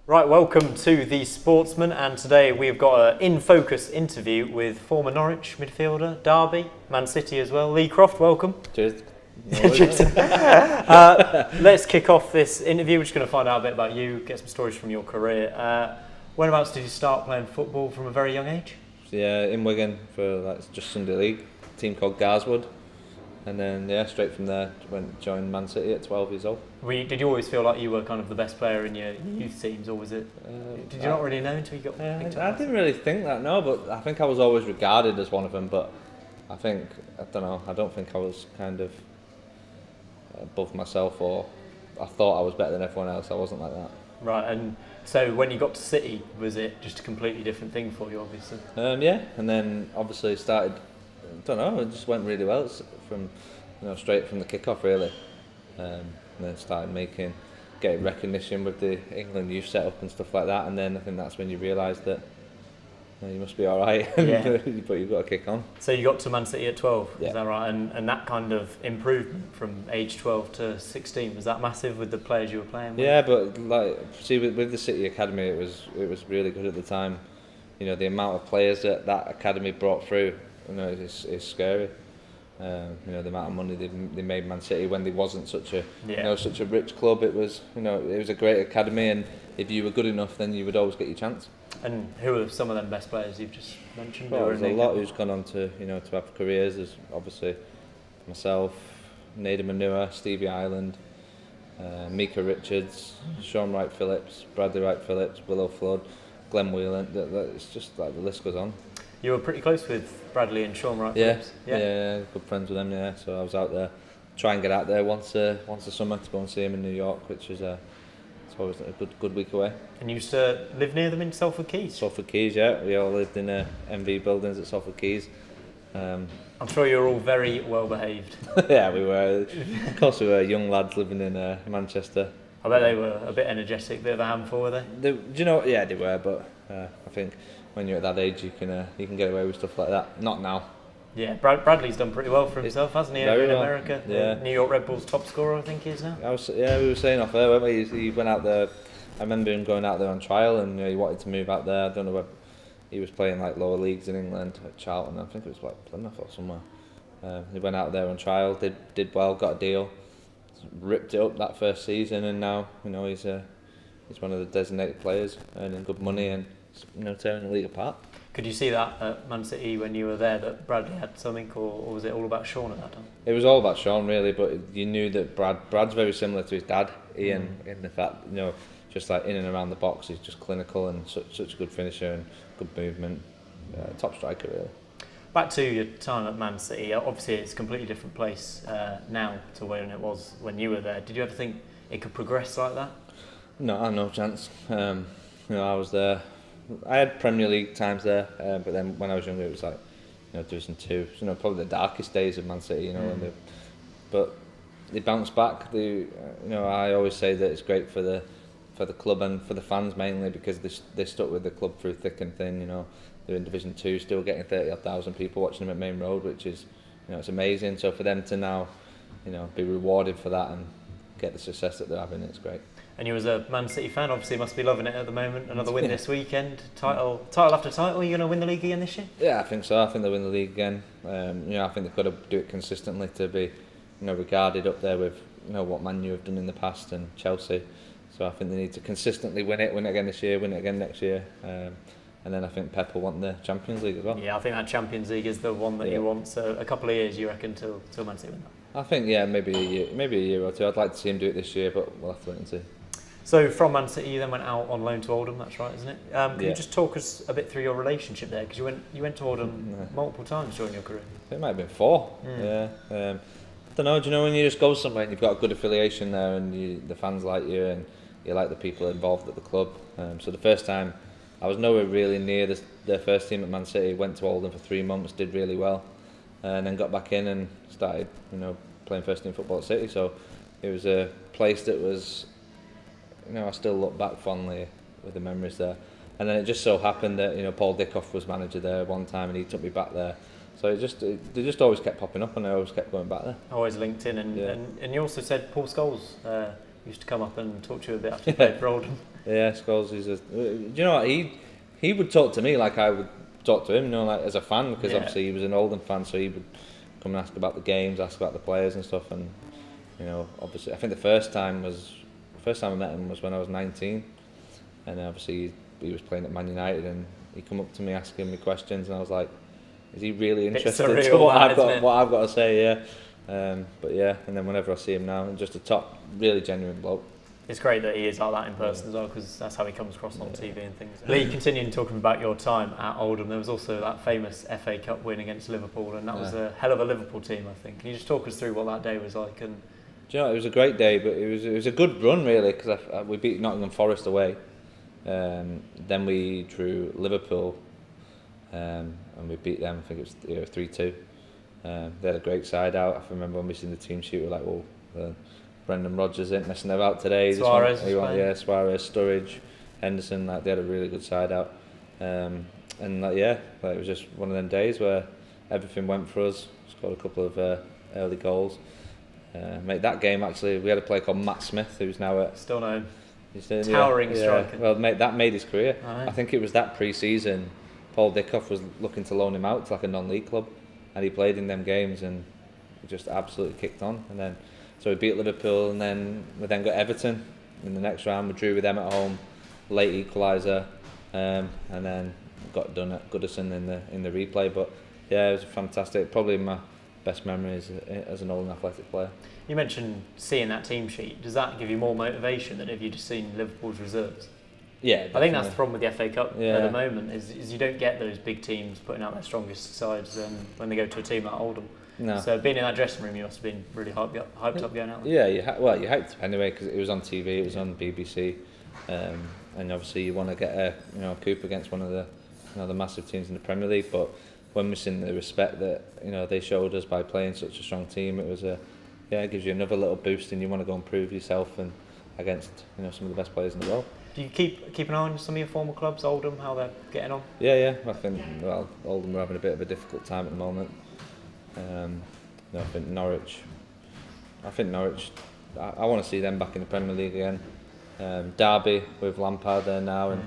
Right, welcome to the Sportsman, and today we've got an in-focus interview with former Norwich midfielder, Derby, Man City as well. Lee Croft, welcome. Cheers. Let's kick off this interview. We're just going to find out a bit about you, get some stories from your career. Whenabouts did you start playing football from a very young age? Yeah, in Wigan for just Sunday League, a team called Garswood. And then, straight from there, joined Man City at 12 years old. Did you always feel like you were kind of the best player in your youth teams, or was it? Did you not really know until you got picked up? I didn't really think that, no, but I think I was always regarded as one of them. But I don't think I was kind of above myself, or I thought I was better than everyone else. I wasn't like that. Right, and so when you got to City, was it just a completely different thing for you, obviously? Yeah, and then obviously started. It just went really well. It's from straight from the kick-off really, and then started getting recognition with the England youth setup and stuff like that. And then I think that's when you realise that you must be all right, yeah. but you've got to kick on. So you got to Man City at 12, yeah. Is that right? And that kind of improvement from age 12 to 16, was that massive with the players you were playing with? Yeah, but with the City Academy, it was really good at the time. The amount of players that academy brought through, is scary. The amount of money they made Man City when they wasn't such a such a rich club. It was a great academy, and if you were good enough, then you would always get your chance. And who are some of them best players you've just mentioned? Well, there's a lot who's gone on to to have careers. There's obviously myself, Nader Manua, Stevie Ireland, Mika Richards, Sean Wright-Phillips, Bradley Wright-Phillips, Willow Flood, Glenn Whelan. It's just like the list goes on. You were pretty close with Bradley and Sean Wright-Phillips. Yeah, good friends with them. Yeah, so I was out there, try and get out there once a summer to go and see him in New York, which is it's always a good week away. And you used to live near them in Salford Quays? Salford Quays, yeah. We all lived in MV buildings at Salford Quays. I'm sure you were all very well behaved. Yeah, we were. Of course, we were young lads living in Manchester. I bet they were a bit energetic, bit of a handful, were they? Yeah, they were, but I think when you're at that age, you can get away with stuff like that. Not now. Yeah, Bradley's done pretty well for himself, hasn't he? Over in America, yeah. New York Red Bulls top scorer, I think he is now. We were saying off there, weren't we? He went out there. I remember him going out there on trial, and he wanted to move out there. I don't know whether he was playing like lower leagues in England at Charlton. I think it was like Plymouth or somewhere. He went out there on trial, did well, got a deal, ripped it up that first season, and now he's one of the designated players, earning good money and tearing the league apart. Could you see that at Man City when you were there, that Bradley had something, or was it all about Sean at that time? It was all about Sean really, but you knew that Brad's very similar to his dad, Ian, in the fact just like in and around the box, he's just clinical and such a good finisher and good movement, top striker really. Back to your time at Man City, obviously it's a completely different place now to when it was when you were there. Did you ever think it could progress like that? No chance. I was there. I had Premier League times there, but then when I was younger, it was like Division 2. Probably the darkest days of Man City. But they bounced back. I always say that it's great for the club and for the fans mainly, because they stuck with the club through thick and thin. They're in Division 2, still getting 30,000 people watching them at Main Road, which is it's amazing. So for them to now be rewarded for that and get the success that they're having, it's great. And you as a Man City fan, obviously must be loving it at the moment. Another win this weekend, title after title. Are you going to win the league again this year? Yeah, I think so. I think they'll win the league again. I think they've got to do it consistently to be, regarded up there with, what Man U have done in the past and Chelsea. So I think they need to consistently win it again this year, win it again next year. And then I think Pep will want the Champions League as well. Yeah, I think that Champions League is the one that you want. So a couple of years, you reckon, till Man City win that? I think maybe a year or two. I'd like to see him do it this year, but we'll have to wait and see. So from Man City, you then went out on loan to Oldham. That's right, isn't it? Can you just talk us a bit through your relationship there? Because you went to Oldham multiple times during your career. It might have been 4. Yeah. I don't know. Do you know when you just go somewhere and you've got a good affiliation there, and the fans like you, and you like the people involved at the club? So the first time, I was nowhere really near their first team at Man City. Went to Oldham for 3 months, did really well, and then got back in and started, playing first team football at City. So it was a place that was, I still look back fondly with the memories there. And then it just so happened that Paul Dickoff was manager there one time, and he took me back there. So they just always kept popping up, and I always kept going back there. Always linked in, and you also said Paul Scholes used to come up and talk to you a bit after you played for Oldham. Yeah, Scholes is do you know what, he would talk to me like I would talk to him, you know, like as a fan, because obviously he was an Oldham fan, so he would come and ask about the games, ask about the players and stuff, and you know, obviously I think the first time I met him was when I was 19, and obviously he was playing at Man United, and he come up to me asking me questions, and I was like, is he really interested in what I've got to say? Yeah. But yeah, and then whenever I see him now, and just a top, really genuine bloke. It's great that he is like that in person as well, because that's how he comes across on TV and things. Lee, continuing talking about your time at Oldham, there was also that famous FA Cup win against Liverpool, and that was a hell of a Liverpool team, I think. Can you just talk us through what that day was like? And do you know, it was a great day, but it was a good run really, because we beat Nottingham Forest away. Then we drew Liverpool, and we beat them. I think it was 3-2. They had a great side out. I remember when we seen the team sheet, we were like, "Well, Brendan Rodgers ain't messing about today." Suarez, Suarez, Sturridge, Henderson. Like they had a really good side out, and it was just one of them days where everything went for us. Scored a couple of early goals. Mate, that game actually, we had a player called Matt Smith, who's now at still known. Towering striker. Well, mate, that made his career. Right. I think it was that pre-season. Paul Dickoff was looking to loan him out to like a non-league club, and he played in them games and just absolutely kicked on. And then, so we beat Liverpool, and then we got Everton in the next round. We drew with them at home, late equaliser, and then got done at Goodison in the replay. But yeah, it was fantastic. Probably my best memories as an Oldham Athletic player. You mentioned seeing that team sheet. Does that give you more motivation than if you'd just seen Liverpool's reserves? Yeah, definitely. I think that's the problem with the FA Cup at the moment, is you don't get those big teams putting out their strongest sides when they go to a team like Oldham. No. So being in that dressing room, you must have been really hyped up going out there. Yeah, you hyped up anyway, because it was on TV, it was on BBC, and obviously you want to get a coup against one of the massive teams in the Premier League. But when we've seen the respect that they showed us by playing such a strong team, it was it gives you another little boost, and you want to go and prove yourself and against some of the best players in the world. Do you keep an eye on some of your former clubs, Oldham, how they're getting on? Yeah. I think Oldham are having a bit of a difficult time at the moment. I think Norwich. I want to see them back in the Premier League again. Derby with Lampard there now, and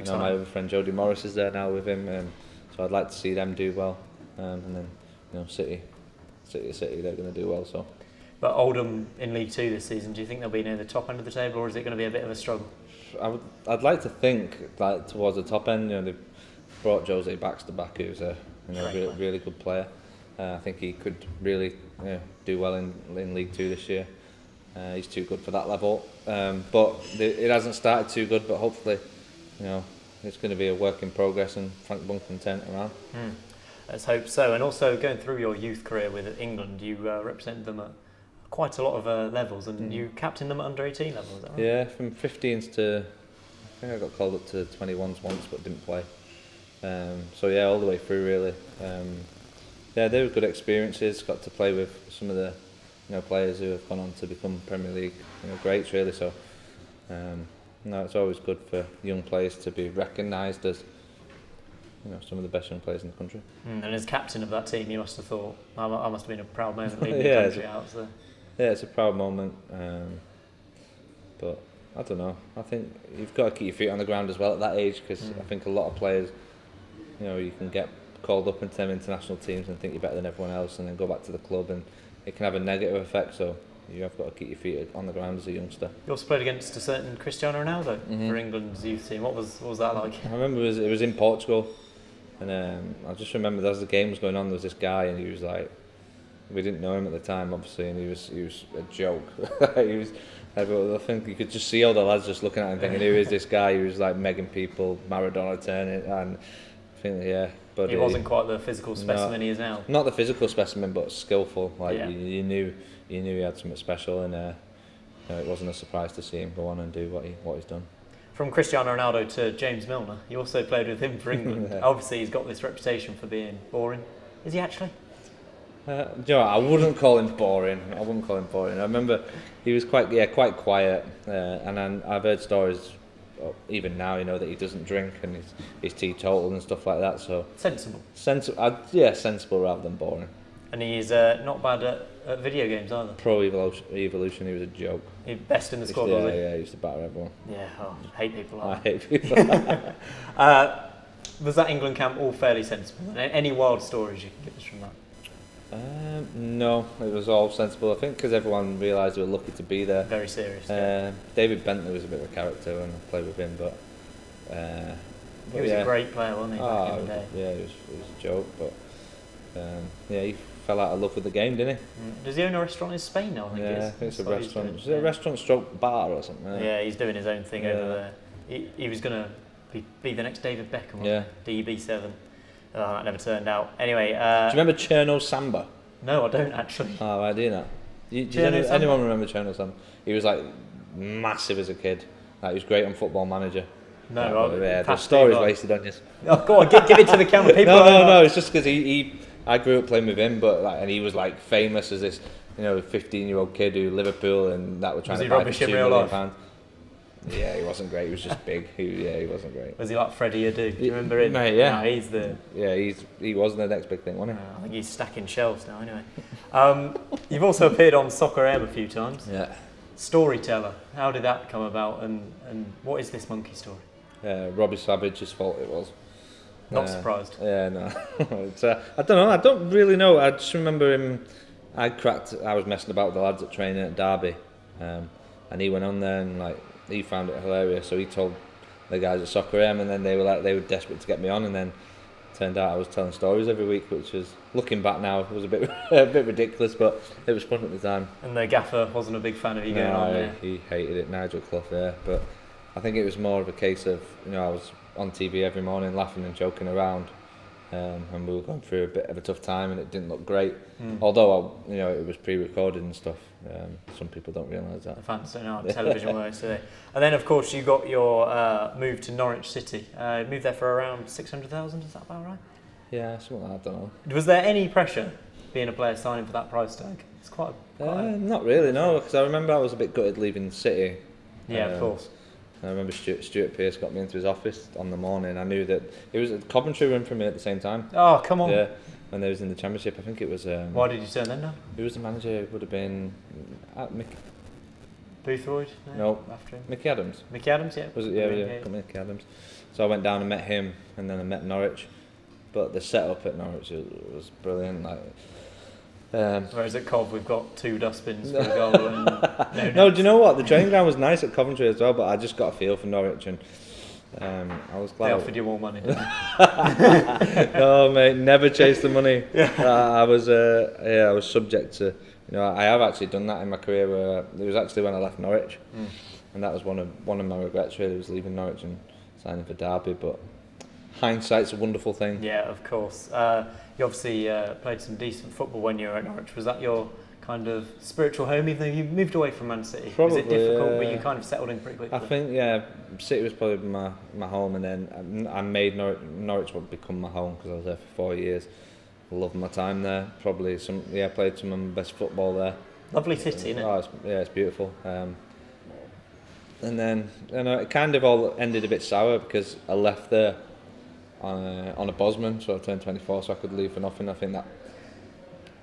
my other friend Jody Morris is there now with him. So I'd like to see them do well. And then City, they're going to do well. So. But Oldham in League Two this season, do you think they'll be near the top end of the table, or is it going to be a bit of a struggle? I'd like to think like towards the top end. They've brought Jose Baxter back, who's a really good player. I think he could really do well in League Two this year. He's too good for that level, but it hasn't started too good. But hopefully, it's going to be a work in progress, and Frank Bunn can turn it around. Let's hope so. And also going through your youth career with England, you represented them at quite a lot of levels, and you captained them at under 18 level, is that right? Yeah, from 15s to, I think I got called up to 21s once, but didn't play. So yeah, all the way through really. They were good experiences. Got to play with some of the players who have gone on to become Premier League greats really. So it's always good for young players to be recognised as some of the best young players in the country. And as captain of that team, you must have thought, I must have been a proud moment leading the country out. So. Yeah, it's a proud moment, but I don't know. I think you've got to keep your feet on the ground as well at that age, because I think a lot of players, you can get called up into them international teams and think you're better than everyone else, and then go back to the club, and it can have a negative effect. So you have got to keep your feet on the ground as a youngster. You also played against a certain Cristiano Ronaldo for England's youth team. What was that like? I remember it was in Portugal, and I just remember as the game was going on, there was this guy, and he was like, we didn't know him at the time, obviously, and he was a joke. I think you could just see all the lads just looking at him, thinking, who is this guy? He was like megging people, Maradona turning, and I think but he wasn't quite the physical specimen he is now. Not the physical specimen, but skillful. You knew he had something special, and it wasn't a surprise to see him go on and do what he's done. From Cristiano Ronaldo to James Milner, you also played with him for England. Obviously, he's got this reputation for being boring. Is he actually? I wouldn't call him boring. I remember he was quite quiet, and then I've heard stories, even now, that he doesn't drink and he's teetotal and stuff like that. So sensible rather than boring. And he's not bad at video games either. Pro Evolution, he was a joke. He best in the squad, was he? Yeah, he used to batter everyone. Yeah, I hate people like I hate people. Was that England camp all fairly sensible? Any wild stories you can give us from that? No, it was all sensible. I think because everyone realised they were lucky to be there. Very serious. David Bentley was a bit of a character when I played with him, but he was a great player, wasn't he? Back in the day? Yeah, it was a joke, but he fell out of love with the game, didn't he? Does he own a restaurant in Spain now? I think it's a restaurant. Is it a restaurant stroke bar or something? Yeah, he's doing his own thing over there. He was going to be the next David Beckham, DB7. That never turned out. Anyway, do you remember Cherno Samba? No, I don't actually. Oh, I do not. Anyone remember Cherno Samba? He was like massive as a kid. Like, he was great on Football Manager. No, the story's wasted on you. Oh, go on, give it to the camera. People no. It's just because I grew up playing with him, but and he was like famous as this, 15-year-old kid who Liverpool and that were trying to buy for £2 million. Yeah, he wasn't great. He was just big. He wasn't great. Was he like Freddie Adu? Do you remember him? Mate, yeah. No, he was the next big thing, wasn't he? I think he's stacking shelves now. Anyway, you've also appeared on Soccer AM a few times. Yeah. Storyteller. How did that come about? And what is this monkey story? Robbie Savage's fault it was. Not surprised. Yeah, no. I don't know. I don't really know. I just remember him. I was messing about with the lads at training at Derby, and he went on there and he found it hilarious. So he told the guys at Soccer AM, and then they were desperate to get me on, and then it turned out I was telling stories every week, which was, looking back now, was a bit ridiculous, but it was fun at the time. And the gaffer wasn't a big fan of you going on there. He hated it, Nigel Clough. Yeah, but I think it was more of a case of I was on TV every morning laughing and joking around, and we were going through a bit of a tough time, and it didn't look great. Although it was pre-recorded and stuff. Some people don't realise that. The fans don't know how television works, do they? And then, of course, you got your move to Norwich City. Moved there for around 600,000. Is that about right? Yeah, something like that. I don't know. Was there any pressure being a player signing for that price tag? It's quite not really, no. Because I remember I was a bit gutted leaving City. Yeah, of course. I remember Stuart Pearce got me into his office on the morning. I knew that it was a Coventry run for me at the same time. Oh, come on. Yeah, when they was in the Championship. I think it was... Why did you turn them down? Who was the manager? It would have been... Boothroyd? No. After him? Mickey Adams. Mickey Adams, yeah. Was it? Yeah, Mickey Adams. So I went down and met him, and then I met Norwich. But the setup at Norwich was brilliant. Whereas at Cov we've got 2 dustbins for a goal and no, do you know what? The training ground was nice at Coventry as well, but I just got a feel for Norwich, and I was glad. They offered you more money, didn't they? No, mate, never chased the money. I was subject to. I have actually done that in my career. Where it was actually when I left Norwich, and that was one of my regrets. Really, was leaving Norwich and signing for Derby, but. Hindsight's a wonderful thing. Yeah, of course. You obviously played some decent football when you were at Norwich. Was that your kind of spiritual home, even though you moved away from Man City? Probably, was it difficult, but you kind of settled in pretty quickly? I think, City was probably my home, and then I made Norwich would become my home because I was there for 4 years. Loved my time there. Probably played some of my best football there. Lovely city, isn't it? It's beautiful. And then it kind of all ended a bit sour because I left there on a Bosman, so I turned 24, so I could leave for nothing. I think that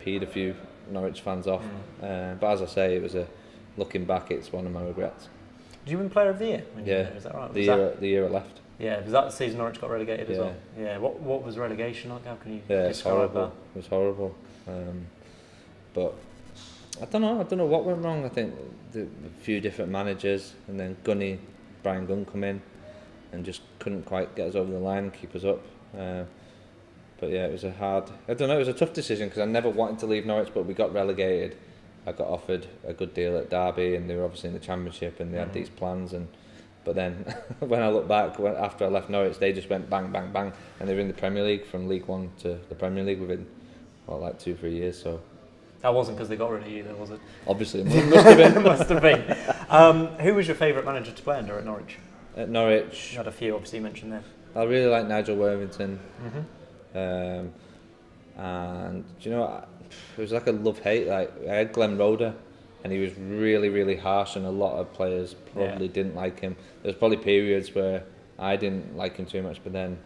peed a few Norwich fans off. But as I say, looking back, it's one of my regrets. Did you win Player of the Year? Is that right? The year I left. Yeah, was that the season Norwich got relegated as well? Yeah. What was relegation like? How can you describe that? It was horrible. But I don't know what went wrong. I think a few different managers, and then Brian Gunn come in and just couldn't quite get us over the line and keep us up. But yeah, it was it was a tough decision because I never wanted to leave Norwich, but we got relegated. I got offered a good deal at Derby, and they were obviously in the Championship, and they had these plans. But then, when I look back, after I left Norwich, they just went bang, bang, bang, and they were in the Premier League from League One to the Premier League within 2-3 years. So that wasn't because they got rid of you, though, was it? Obviously, it must have been. Must have been. Who was your favourite manager to play under at Norwich? At Norwich, you had a few, obviously, you mentioned there. I really like Nigel Worthington. And do you know, it was like a love-hate. Like, I had Glenn Roeder, and he was really, really harsh, and a lot of players probably didn't like him. There was probably periods where I didn't like him too much, but then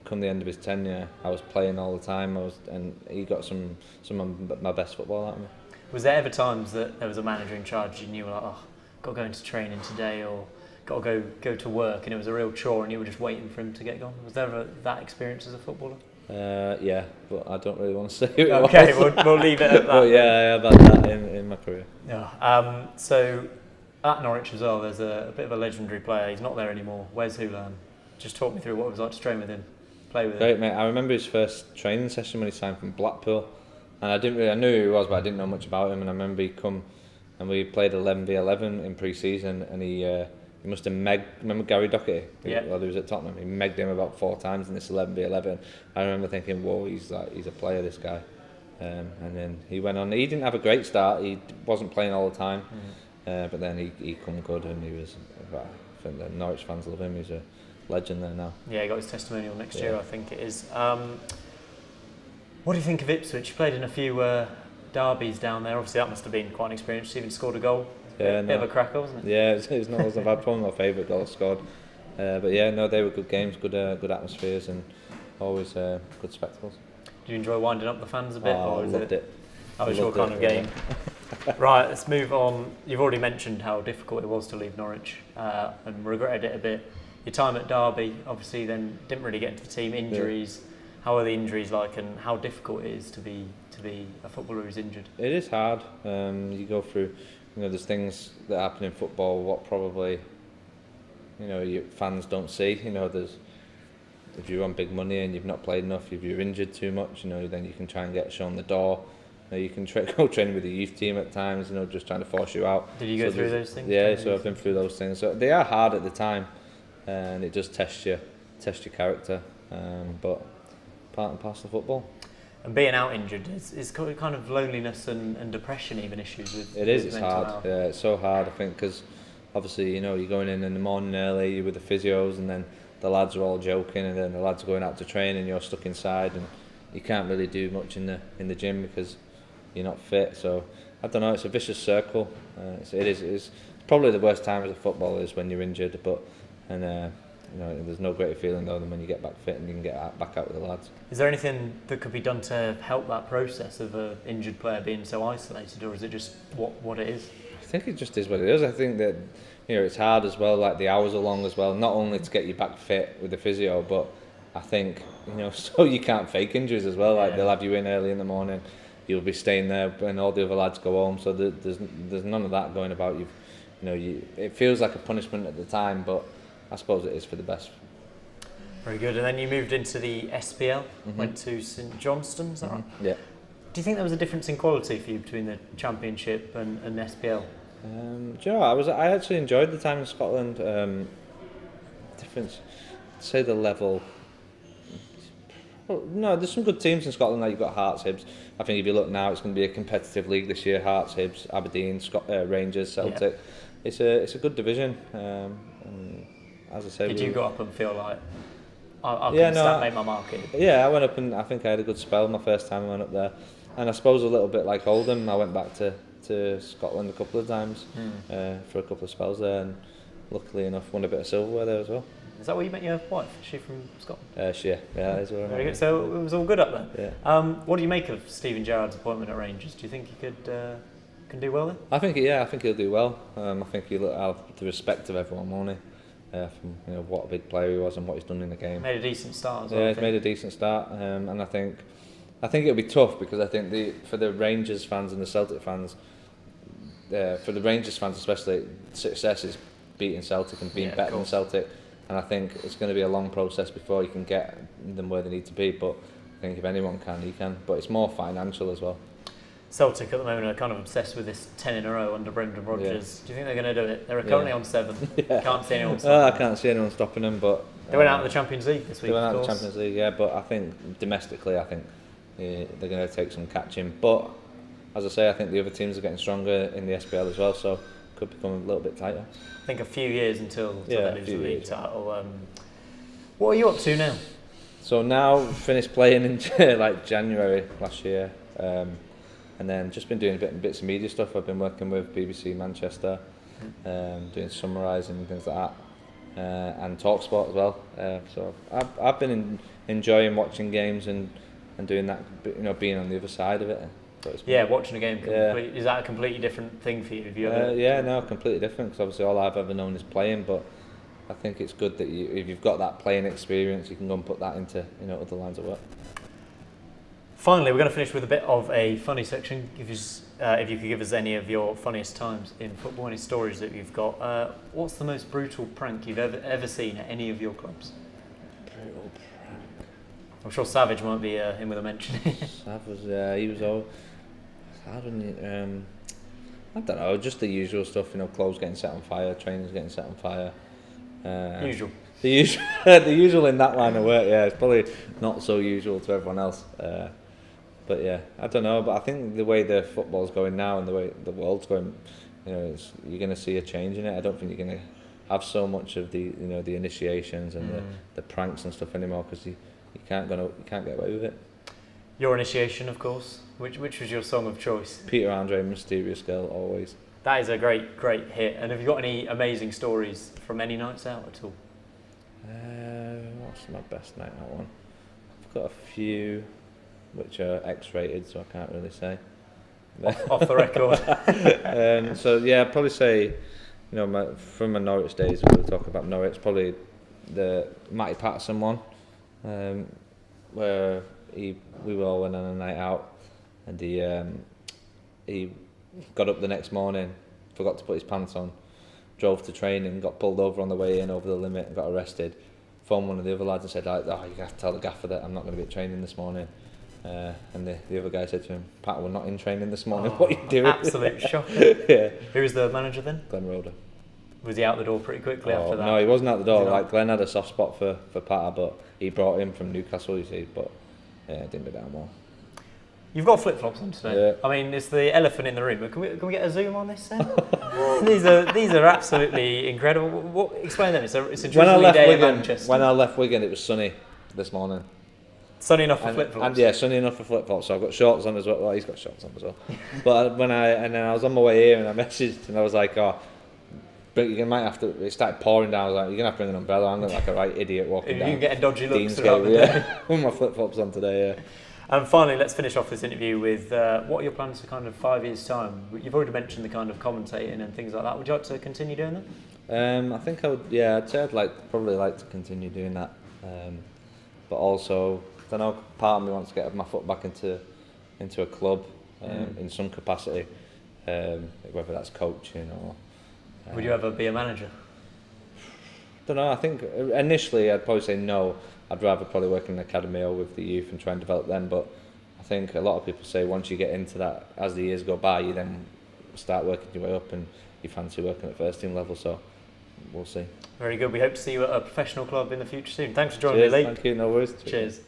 come the end of his tenure, I was playing all the time. And he got some of my best football out of me. Was there ever times that there was a manager in charge and you were like, oh, got to go into training today, or got to go to work, and it was a real chore and you were just waiting for him to get gone? Was there ever that experience as a footballer? Yeah, but I don't really want to say who it Okay, was. we'll leave it at that. But yeah, I've had that in my career. Yeah. So at Norwich as well, there's a bit of a legendary player. He's not there anymore. Wes Houlihan. Just talk me through what it was like to train with him, play with him. Great, mate. I remember his first training session when he signed from Blackpool, and I knew who he was, but I didn't know much about him. And I remember he come and we played 11v11 in pre-season, and he must have remember Gary Doherty? Yeah. While he was at Tottenham, he megged him about 4 times in this 11v11. I remember thinking, whoa, he's a player, this guy. And then he went on. He didn't have a great start. He wasn't playing all the time, but then he come good, and he was. I think the Norwich fans love him. He's a legend there now. Yeah, he got his testimonial next year, I think it is. What do you think of Ipswich? You played in a few derbies down there. Obviously, that must have been quite an experience. You even scored a goal. Bit of a cracker, wasn't it? Yeah, it wasn't bad. Probably my favourite goal scored. But yeah, no, they were good games, good atmospheres, and always good spectacles. Do you enjoy winding up the fans a bit? Oh, or I loved it. That was your kind of game. Right, let's move on. You've already mentioned how difficult it was to leave Norwich and regretted it a bit. Your time at Derby, obviously, then didn't really get into the team. Injuries. Yeah. How are the injuries like, and how difficult it is to be a footballer who's injured? It is hard. You go through. There's things that happen in football what probably, your fans don't see. There's if you're on big money and you've not played enough, if you're injured too much, then you can try and get shown the door. You can go training with the youth team at times, just trying to force you out. Did you go through those things? Yeah, so I've been through those things. So they are hard at the time, and it does test your character. But part and parcel of football. And being out injured is kind of loneliness and depression even issues with. It is. It's hard. Health. Yeah, it's so hard. I think because obviously you're going in the morning early, you're with the physios, and then the lads are all joking, and then the lads are going out to train, and you're stuck inside, and you can't really do much in the gym because you're not fit. So I don't know. It's a vicious circle. It is probably the worst time as a footballer is when you're injured, but there's no greater feeling though than when you get back fit and you can get back out with the lads. Is there anything that could be done to help that process of an injured player being so isolated, or is it just what it is? I think it just is what it is. I think that it's hard as well. Like the hours are long as well. Not only to get you back fit with the physio, but I think so you can't fake injuries as well. Like they'll have you in early in the morning. You'll be staying there when all the other lads go home. So there's none of that going about. It feels like a punishment at the time, but I suppose it is for the best. Very good. And then you moved into the SPL, went to St Johnstone, is that right? Yeah. Do you think there was a difference in quality for you between the Championship and SPL? Do you know, I actually enjoyed the time in Scotland. Difference, I'd say the level. Well, no, there's some good teams in Scotland. Like you've got Hearts, Hibs. I think if you look now, it's going to be a competitive league this year. Hearts, Hibs, Aberdeen, Rangers, Celtic. Yeah. It's a good division. And as I say, did you go up and feel like I made my mark here? Yeah, I went up and I think I had a good spell my first time I went up there. And I suppose a little bit like Oldham, I went back to Scotland a couple of times for a couple of spells there, and luckily enough won a bit of silverware there as well. Is that where you met your wife? Is she from Scotland? Yeah, that is where I met. Very good. So it was all good up there. Yeah. What do you make of Steven Gerrard's appointment at Rangers? Do you think he can do well there? I think he'll do well. I think he'll have the respect of everyone, won't he? From what a big player he was and what he's done in the game. Made a decent start as well. Yeah, he's made a decent start, and I think it'll be tough because I think for the Rangers fans and the Celtic fans, for the Rangers fans especially, success is beating Celtic and being better than Celtic, and I think it's going to be a long process before you can get them where they need to be. But I think if anyone can, he can. But it's more financial as well. Celtic at the moment are kind of obsessed with this 10 in a row under Brendan Rodgers. Yeah. Do you think they're going to do it? They're currently on 7. Can't see anyone stopping them. I can't see anyone stopping them, but they went out of the Champions League this week. They went out of the Champions League, yeah. But I think domestically, they're going to take some catching. But as I say, I think the other teams are getting stronger in the SPL as well, so it could become a little bit tighter. I think a few years until they lose the league title. What are you up to now? So now finished playing in like January last year. And then just been doing bits of media stuff. I've been working with BBC Manchester, doing summarising and things like that. and TalkSport as well. So I've been enjoying watching games and doing that, being on the other side of it. Watching a game, is that a completely different thing for you? Have you ever... completely different, because obviously all I've ever known is playing, but I think it's good that if you've got that playing experience, you can go and put that into other lines of work. Finally, we're going to finish with a bit of a funny section. If you could give us any of your funniest times in football, any stories that you've got. What's the most brutal prank you've ever seen at any of your clubs? Brutal prank. I'm sure Savage might be in with a mention. Savage, he was all... I don't know, just the usual stuff, clothes getting set on fire, trainers getting set on fire. Usual. The usual in that line of work, yeah. It's probably not so usual to everyone else. But yeah, I don't know. But I think the way the football's going now and the way the world's going, you're going to see a change in it. I don't think you're going to have so much of the the initiations and the pranks and stuff anymore, because you can't get away with it. Your initiation, of course. Which was your song of choice? Peter Andre, Mysterious Girl, Always. That is a great hit. And have you got any amazing stories from any nights out at all? What's my best night out one? I've got a few which are X-rated, so I can't really say. Off the record. So yeah, I'd probably say, from my Norwich days, we'll talk about Norwich, probably the Matty Patterson one, where we all went on a night out, and he got up the next morning, forgot to put his pants on, drove to training, got pulled over on the way in over the limit, and got arrested. Phoned one of the other lads and said, you have to tell the gaffer that I'm not going to be at training this morning. And the other guy said to him, Pat, we're not in training this morning, what are you doing? Absolute shock. Yeah. Who was the manager then? Glenn Roeder. Was he out the door pretty quickly after that? No, he wasn't out the door. Glenn had a soft spot for Pat, but he brought him from Newcastle, you see, but yeah, it didn't go down well. You've got flip-flops on today. Yeah. I mean, it's the elephant in the room. Can we get a zoom on this then? These are absolutely incredible. Explain them. It's a drizzly day in Manchester. When I left Wigan, it was sunny this morning. Sunny enough for flip-flops? And yeah, sunny enough for flip-flops. So I've got shorts on as well. Well, he's got shorts on as well. But then I was on my way here and I messaged and I was like, but you might have to. It started pouring down. I was like, you're gonna have to bring an umbrella. I'm gonna like a right idiot walking down. You can get a dodgy looks throughout the day. With my flip-flops on today, yeah. And finally, let's finish off this interview with what are your plans for kind of 5 years' time? You've already mentioned the kind of commentating and things like that. Would you like to continue doing that? I think I would. Yeah, I'd say probably like to continue doing that. But also, I don't know. Part of me wants to get my foot back into a club in some capacity, whether that's coaching or. Would you ever be a manager? I don't know. I think initially I'd probably say no. I'd rather probably work in an academy or with the youth and try and develop them. But I think a lot of people say once you get into that, as the years go by, you then start working your way up and you fancy working at first team level. So we'll see. Very good. We hope to see you at a professional club in the future soon. Thanks for joining me, Lee. Thank you. No worries. Cheers.